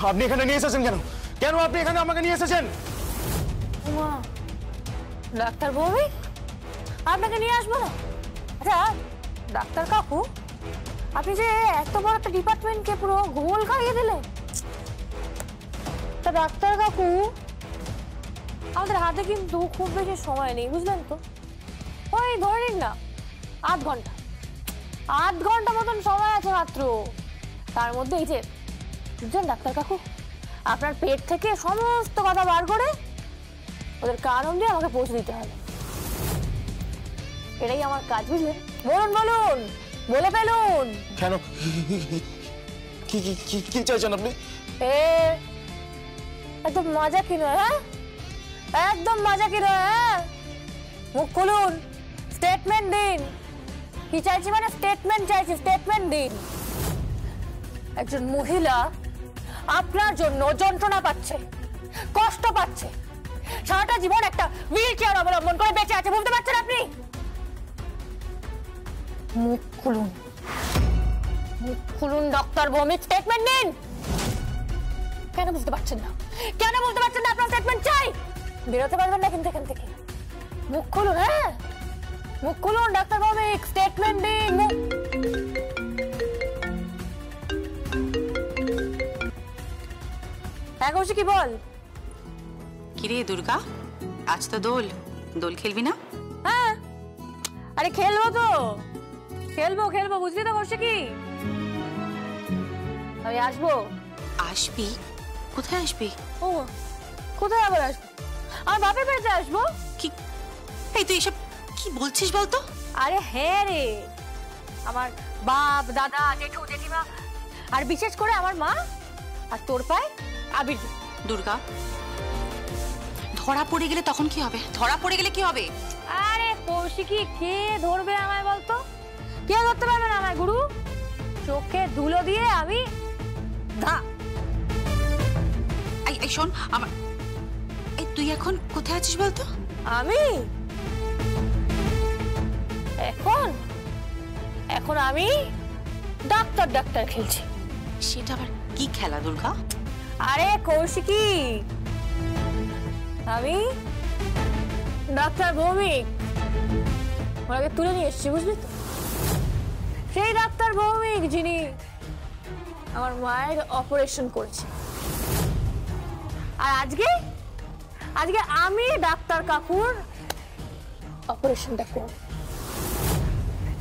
আপনি এখানে নিয়ে এসেছেন কেন? কেন আপনি এখানে আমাকে নিয়ে এসেছেন? ডাক্তার ভৌমিক, আপনাকে নিয়ে আসবো না? আচ্ছা ডাক্তার কাকু, আপনি যে এত বড় একটা ডিপার্টমেন্টকে পুরো গোল খাইয়ে দিলেন। তা ডাক্তার কাকু, আমাদের হাতে কিন্তু খুব বেশি সময় নেই, বুঝলেন তো? ওই ধরে নিন না 8 ঘন্টা, 8 ঘন্টা মতন সময় আছে মাত্র। তার মধ্যে এই যে বুঝলেন ডাক্তার কাকু, আপনার পেট থেকে সমস্ত কথা বার করে ওদের কারণ দিয়ে আমাকে পৌঁছে দিতে হবে। এটাই আমার কাজ, বুঝলেন? বলুন বলুন, বলে ফেলুন। কেন? কি কি কি চাইছেন আপনি? একদম মজা কি নয়, হ্যাঁ? একদম মজা কি নয়, হ্যাঁ? মুখ খুলুন, স্টেটমেন্ট দিন। কি চাইছি মানে স্টেটমেন্ট চাইছি, স্টেটমেন্ট দিন। একজন মহিলা আপনার জন্য যন্ত্রণা পাচ্ছে, কষ্ট পাচ্ছে, সারাটা জীবন একটা হুইল চেয়ার অবলম্বন করে বেঁচে আছে, বুঝতে পারছেন আপনি? মুখ খুলুন, মুখ খুলুন ডক্টর ভৌমিক, স্টেটমেন্ট দিন। কেন বুঝতে পারছেন না? কেন বলতে পারছেন না আপনার স্টেটমেন্ট চাই? বেরোতে পারবেন না কিন্তু এখান থেকে। মুখ খুলুন, হ্যাঁ মুখ খুলুন ডাক্তার ভৌমিক, স্টেটমেন্ট দিন। হ্যাঁ কৌশিক, কি বল? কিরে দুর্গা, আজ তো দোল, দোল খেলবি না? হ্যাঁ আরে খেলবো তো, খেলবো খেলবো, বুঝলি তো কৌশিকি? আমি আসবো। আসবি? কোথায় আসবি? ও কোথায় আবার আসবো? আমার বাপের বাড়িতে আসবো। কি এই তুই এসব কি বলছিস বলতো? আরে হ্যাঁ রে, আমার বাপ দাদা জেঠু জেঠিমা আর বিশেষ করে আমার মা আর তোর পায়ে আবির। দুর্গা, ধরা পড়ে গেলে তখন কি হবে? ধরা পড়ে গেলে কি হবে? আরে কৌশিকি, কে ধরবে আমায় বলতো? কে ধরতে পারবে না আমায় গুরু? চোখে ধুলো দিয়ে আমি ধা। এই শোন, আমার এই তুই এখন কোথায় আছিস বলতো? আমি এখন এখন আমি ডাক্তার ডাক্তার খেলছি। সেটা আবার কি খেলা দুর্গা? আরে কৌশিকি, আমি ডাক্তার ভৌমিক ওনাকে তুলে নিয়ে এসেছি, বুঝলি তো? সেই ডাক্তার ভৌমিক যিনি আমার মায়ের অপারেশন করেছে। আর আজকে আজকে আমি ডাক্তার কাকুর অপারেশনটা করব।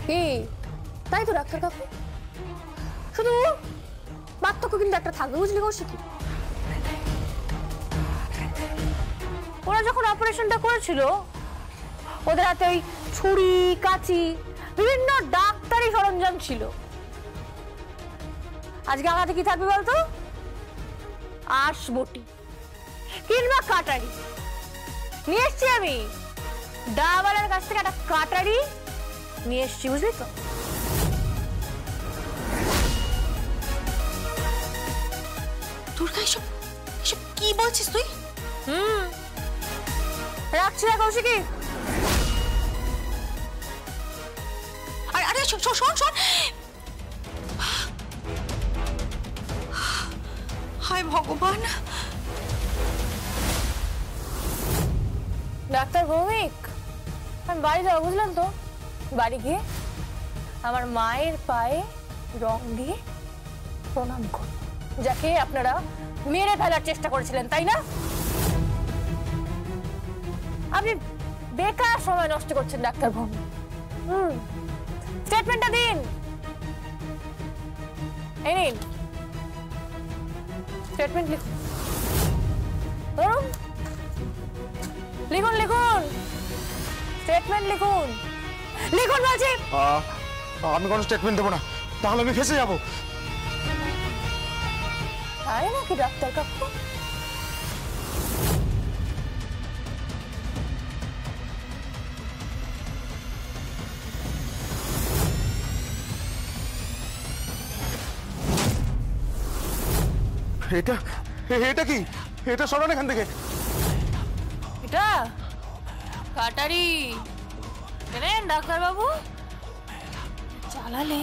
কি তাই তো ডাক্তার কাকু? শুধু পার্থক্য কিন্তু একটা থাকবে, বুঝলি কৌশিকি? ওরা যখন অপারেশনটা করেছিল ওদের হাতে ওই ছুরি কাঁচি বিভিন্ন ডাক্তারি সরঞ্জাম ছিল। আজকে আমার হাতে কি থাকবে বলতো? আঁশ বটি কিংবা কাটারি নিয়ে এসছি আমি। ডায়াবালার কাছ থেকে একটা কাটারি নিয়ে এসছি, বুঝলি তো? দুর্গা, এসব এসব কি বলছিস তুই? রাখছি না কৌশিকি। আরে আরে শোন শোন শোন, হায় ভগবান। ডাক্তার ভৌমিক, আমি বাড়ি যাবো, বুঝলেন তো? বাড়ি গিয়ে আমার মায়ের পায়ে রং দিয়ে প্রণাম করব, যাকে আপনারা মেরে ফেলার চেষ্টা করেছিলেন, তাই না? আপনি বেকার সময় নষ্ট করছেন ডাক্তার ভৌমিক। স্টেটমেন্টটা দিন, এই নিন স্টেটমেন্ট লিখুন। ধরুন, লিখুন লিখুন, স্টেটমেন্ট লিখুন, লিখুন বলছি। আমি কোনো স্টেটমেন্ট দেবো না, তাহলে আমি ফেঁসে যাবো। তাই নাকি ডাক্তার কাকু? এটা এটা কি? এটা সরান এখান থেকে। এটা কাটারি জানেন डॉक्टर बाबू, चालाले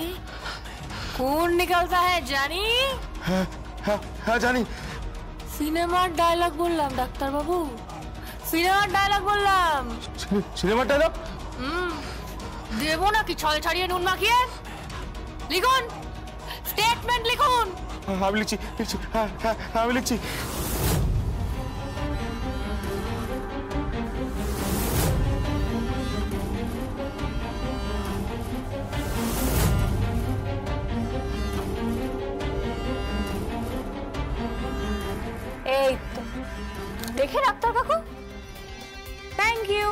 खून निकलता है जानी। হ্যাঁ হ্যাঁ জানি। সিনেমার ডায়লগ বললাম ডাক্তারবাবু, সিনেমার ডায়লগ বললাম। সিনেমার ডায়লগ? দেবো নাকি ছল ছাড়িয়ে নুন মাখিয়ে? লিখুন, স্টেটমেন্ট লিখুন। আমি লিখছি লিখছি, হ্যাঁ হ্যাঁ আমি লিখছি। এই তো দেখে ডাক্তার কাকু, thank you,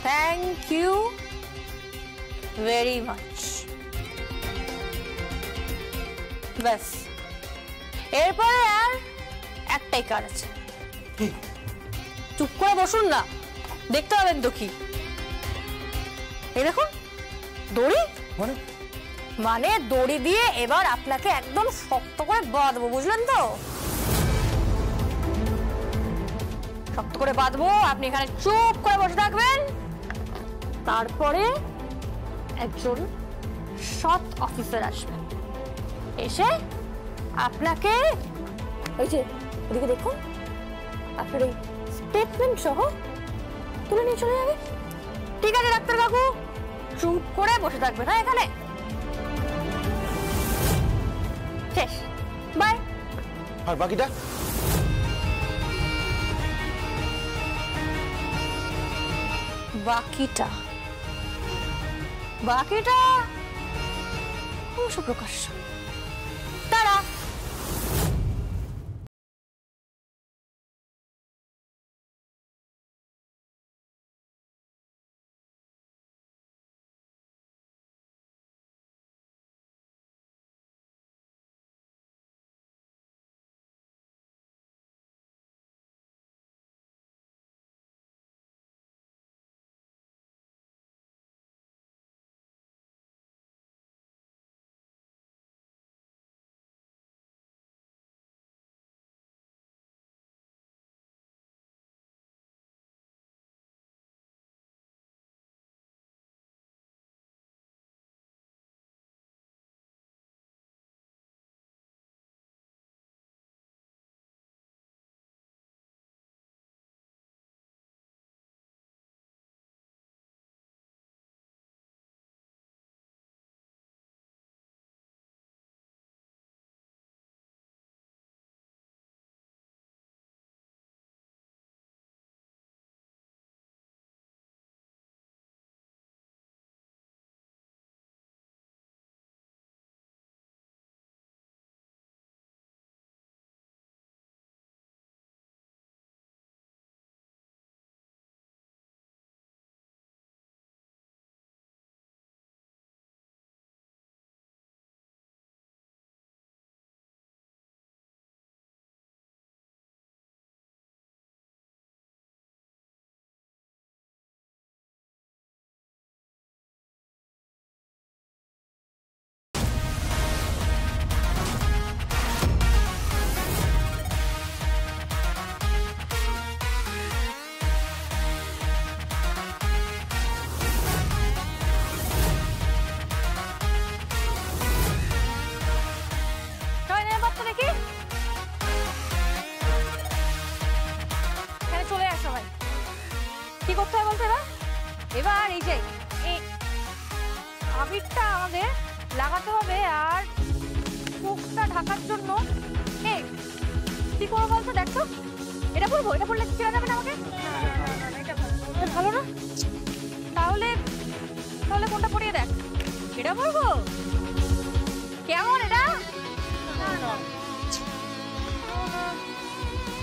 thank you very much. ব্যাস, এরপরে আর একটাই কাজ আছে। চুপ করে বসুন না, দেখতে পাবেন তো কি। এই দেখুন দড়ি, মানে দড়ি দিয়ে এবার আপনাকে একদম শক্ত করে বাঁধবো, বুঝলেন তো? শক্ত করে বাঁধবো, আপনি এখানে চুপ করে বসে থাকবেন। তারপরে একজন সৎ অফিসার আসবেন, এসে আপনাকে ওই যে ওদিকে দেখুন, আপনার এই স্টেটমেন্ট সহ তুলে নিয়ে চলে যাবে। ঠিক আছে ডাক্তার কাকু, চুপ করে বসে থাকবেন হ্যাঁ এখানে। শেষ, বাই। আর বাকিটা? বাকিটা বাকিটা প্রকাশ্য। তারা কি করতে হবে বলতে? এবার এই যে এই আবিরটা আমাদের লাগাতে হবে, আর মুখটা ঢাকার জন্য কি করবো বলতো? দেখো এটা পরবো, এটা পরলে চেনা যাবে না আমাকে? ভালো না? তাহলে তাহলে কোনটা পরিয়ে দেখ। এটা পরবো? কেমন এটা?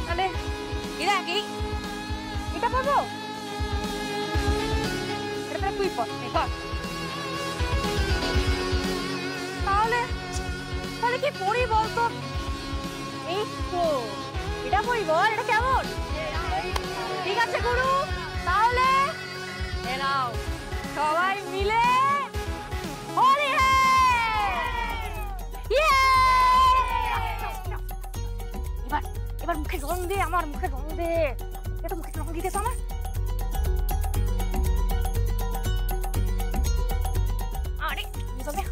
তাহলে এটা কি এটা পরবো? এটা তুই পর। তাহলে তাহলে কি পরি বলতো? এই তো এটা পরি বল, এটা কেমন? ঠিক আছে গুরু, তাহলে এরাও সবাই মিলে হরি এবার এবার মুখে রং দে, আমার মুখে রং দে। এটা মুখে রং দিতে তো আমার। আরে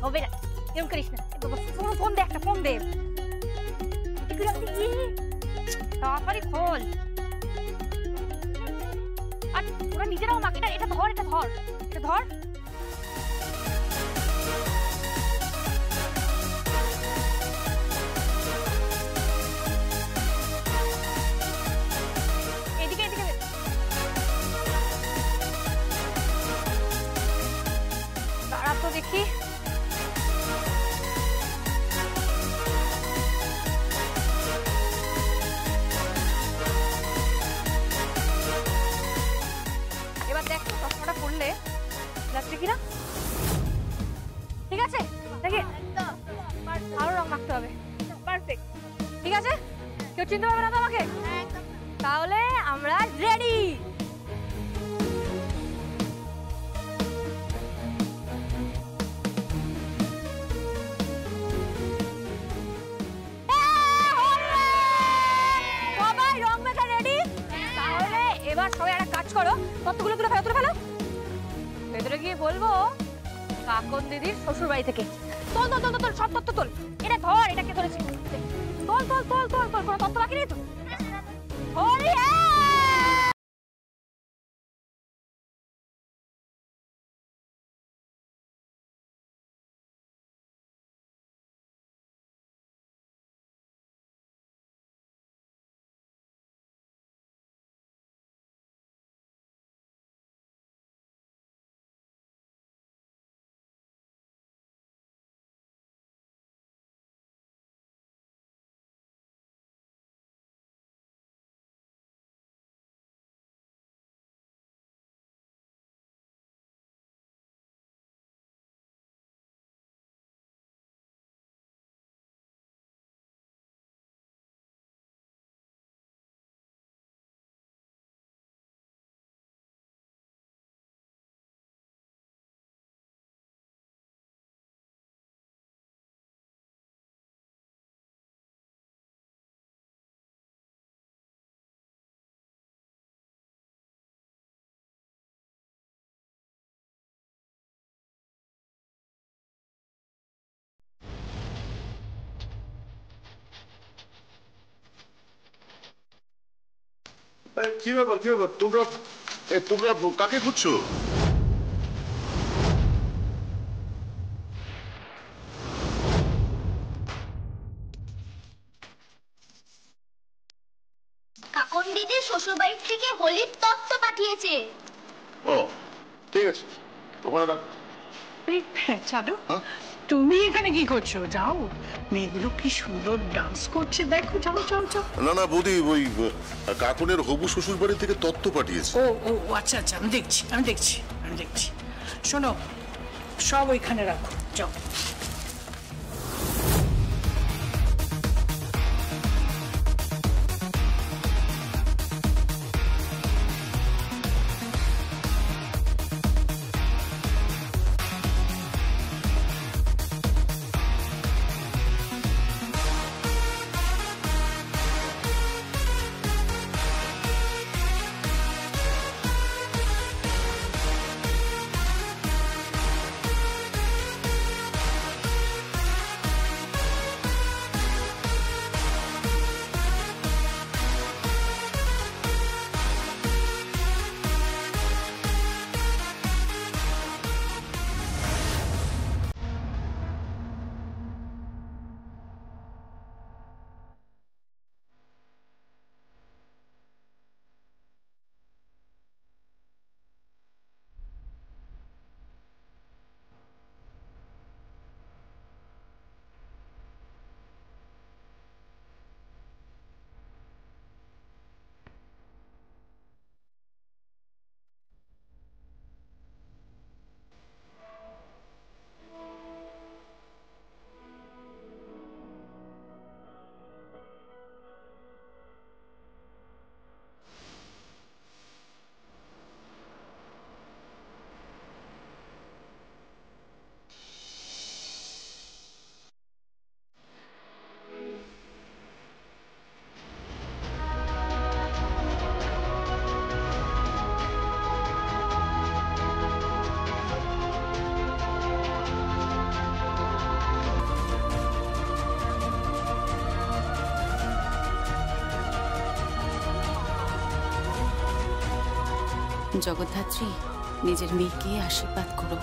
হবে না, এরকম করিস না। ফোন দে, একটা ফোন দে। তাড়াতাড়ি খোল। আর তোরা নিজেরাও মাখ। এটা ধর, এটা ধর, এটা ধর। এদিকে এদিকে দাঁড়া তো দেখি। এবার দেখ চশমাটা করলে লাগছে কিনা। ঠিক আছে, দেখি আরো রং মাখতে হবে। পারফেক্ট, ঠিক আছে। কেউ চিনতে পারবে না তো আমাকে? তাহলে আমরা রেডি। সবাই রং মাখা রেডি? তাহলে এবার সবাই একটা কাজ করো, তত্ত্বগুলো তুলে ফেলো, তুলে ফেলো। ভেতরে গিয়ে বলবো কাকন দিদির শ্বশুর বাড়ি থেকে। তোল তোল তোল তোল, সব তত্ত্ব তোল। এটা ধর, এটা কে ধরেছি? তোল তোল তোল তোল তোল, কোনো তত্ত্ব বাকি নেই তো? ওরে কি ব্যাপার, কি ব্যাপার? তোমরা তোমরা কাকে খুঁজছো? কাকন দিদির শ্বশুরবাড়ি থেকে হোলির তত্ত্ব পাঠিয়েছে। ও ঠিক আছে, ওখানে রাখ। চাদু, তুমি এখানে কি করছো? যাও, মেয়েগুলো কি সুন্দর ডান্স করছে দেখো, যাও যাও যাও। না না বৌদি, ওই কাকনের হবু শ্বশুর বাড়ি থেকে তত্ত্ব পাঠিয়েছে। ও ও আচ্ছা আচ্ছা, আমি দেখছি আমি দেখছি আমি দেখছি। শোনো, সব ওইখানে রাখো, যাও। জগদ্ধাত্রী নিজের মেয়েকে আশীর্বাদ করো।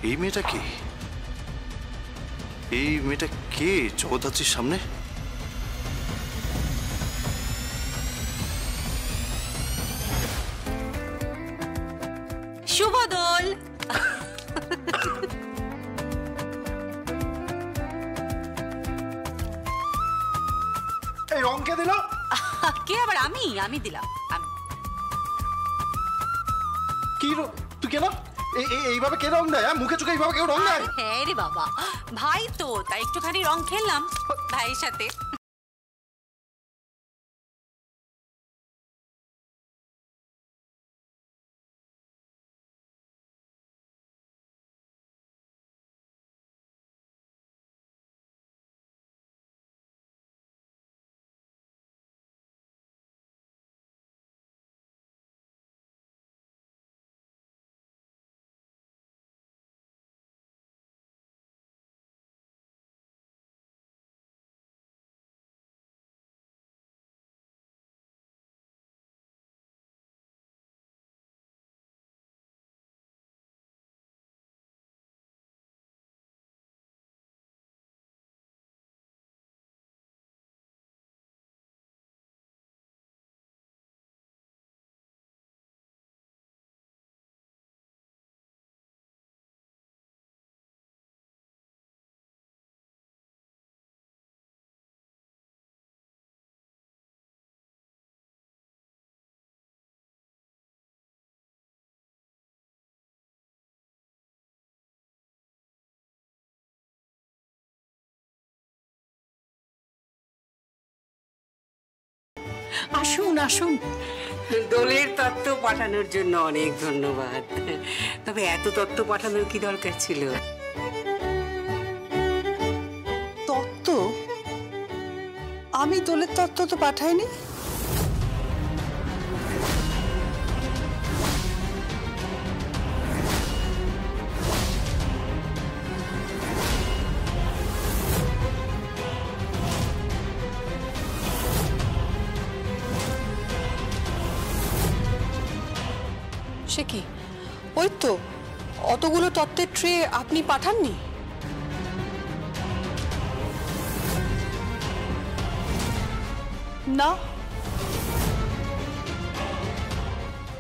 এই মেয়েটা কি? এই মেয়েটা কে জগদ্ধাত্রীর সামনে? শুভ দোল। এই রং কে দিল? কে আবার? আমি দিলাম। কি তুই কেন এইভাবে কে রং দেয়? মুখে চোখে এইভাবে কেউ রং দেয়? হ্যাঁ রে বাবা, ভাই তো তাই একটুখানি রং খেললাম ভাইয়ের সাথে। আসুন আসুন। দোলের তত্ত্ব পাঠানোর জন্য অনেক ধন্যবাদ। তবে এত তত্ত্ব পাঠানোর কি দরকার ছিল? তত্ত্ব? আমি দোলের তত্ত্ব তো পাঠাইনি। সে কি? ওই তো অতগুলো তত্ত্বের ট্রে আপনি পাঠাননি? না।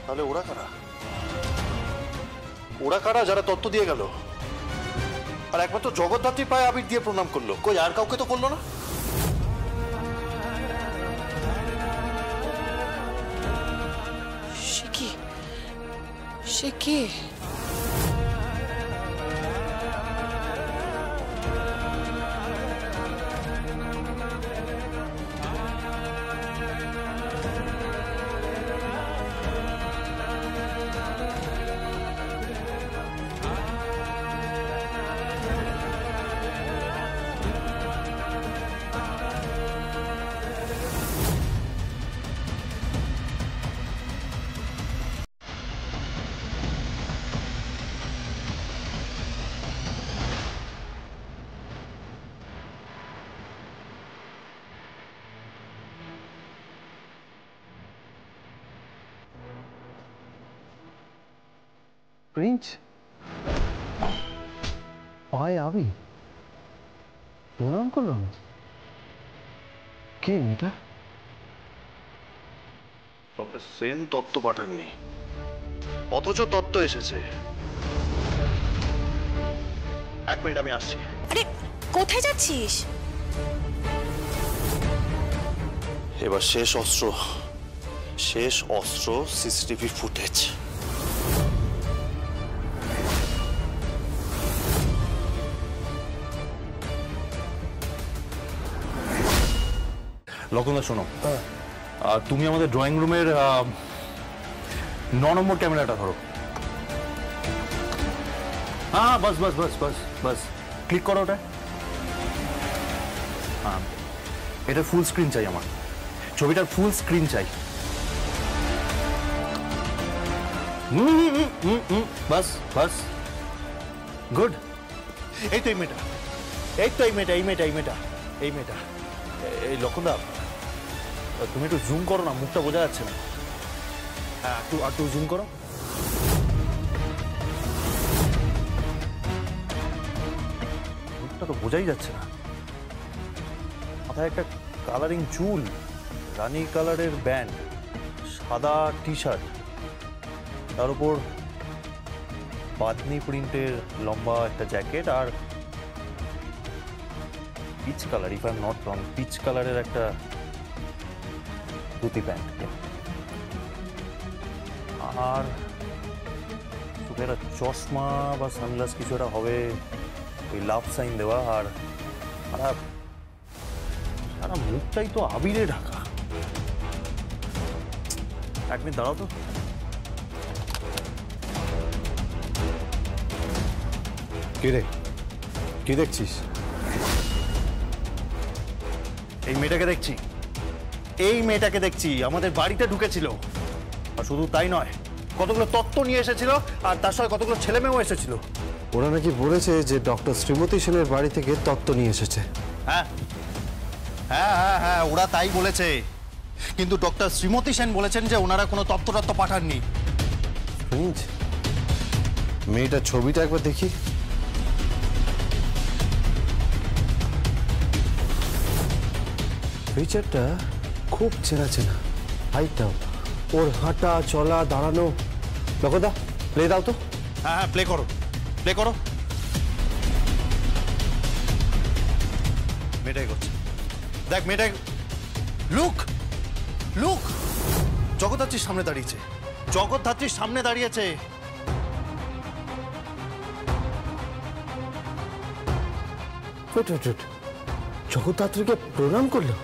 তাহলে ওরা কারা? ওরা কারা যারা তত্ত্ব দিয়ে গেল? আর একবার তো জগদ্ধাত্রী পায়ে আবির দিয়ে প্রণাম করলো, কই আর কাউকে তো করলো না? সে কি? সে কে? প্রিন্স পায়ে আবি প্রণাম করলাম। কে এটা? সেন তত্ত্ব পাঠাননি, অথচ তত্ত্ব এসেছে। এক মিনিট, আমি আসছি। আরে কোথায় যাচ্ছিস? এবার শেষ অস্ত্র সিসিটিভি ফুটেজ। লক্ষণদা শোনো, তুমি আমাদের ড্রয়িং রুমের 9 নম্বর ক্যামেরাটা ধরো। হ্যাঁ বাস বাস বাস বাস বাস, ক্লিক করো ওটা। হ্যাঁ, এটা ফুল স্ক্রিন চাই আমার, ছবিটার ফুল স্ক্রিন চাই। বাস বাস, গুড। এই তো এই মেয়েটা, এই তো এই মেয়েটা, এই মেয়েটা, এই মেয়েটা, এই মেয়েটা। এই লক্ষণদা, তুমি একটু জুম করো না, মুখটা বোঝা যাচ্ছে না। হ্যাঁ, একটু জুম করো। মুখটা তো বোঝাই যাচ্ছে না। মাথায় একটা কালারিং চুল, রানী কালারের ব্যান্ড, সাদা টি শার্ট, তার উপর বাদনি প্রিন্টের লম্বা একটা জ্যাকেট, আর peach colour, if I am not wrong, peach কালারের একটা ধুতি প্যান্ট, আর চোখে একটা চশমা বা সানগ্লাস কিছু একটা হবে, ওই লাভ সাইন দেওয়া, আর সারা মুখটাই তো আবিরে ঢাকা। এক মিনিট দাঁড়াও তো। কে রে, কি দেখছিস? এই মেয়েটাকে দেখছি, এই মেয়েটাকে দেখছি, আমাদের বাড়িতে ঢুকেছিল। আর শুধু তাই নয়, কতগুলো তত্ত্ব নিয়ে এসেছিল, আর তার সঙ্গে কতগুলো ছেলে মেয়েও এসেছিল। ওরা নাকি বলেছে যে ডক্টর শ্রীমতী সেনের বাড়ি থেকে তত্ত্ব নিয়ে এসেছে। হ্যাঁ হ্যাঁ হ্যাঁ হ্যাঁ, ওরা তাই বলেছে, কিন্তু ডক্টর শ্রীমতী সেন বলেছেন যে ওনারা কোনো তত্ত্ব পাঠাননি। মেয়েটার ছবিটা একবার দেখি। ফিচারটা খুব চেনা চেনা, হাইটটাও, ওর হাঁটা চলা দাঁড়ানো। লক্ষদা, প্লে দাও তো। হ্যাঁ হ্যাঁ, প্লে করো, প্লে করো। মেয়েটাই করছে, দেখ মেয়েটাই। লুক লুক, জগদ্ধাত্রীর সামনে দাঁড়িয়েছে, জগদ্ধাত্রীর সামনে দাঁড়িয়েছে। জগদ্ধাত্রীকে প্রণাম করলো।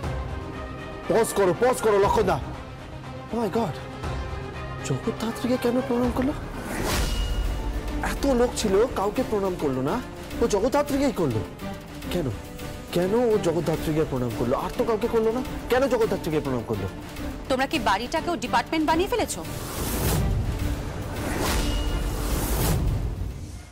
পজ করো লক্ষদা। ও মাই গড, জগদ্ধাত্রীকে কেন প্রণাম করলো? এত লোক ছিল, কাউকে প্রণাম করলো না, ও জগদ্ধাত্রীকেই করলো। কেন কেন ও জগদ্ধাত্রীকে প্রণাম করলো, আর তো কাউকে করলো না? কেন জগদ্ধাত্রীকে প্রণাম করলো? তোমরা কি বাড়িটাকেও ডিপার্টমেন্ট বানিয়ে ফেলেছো?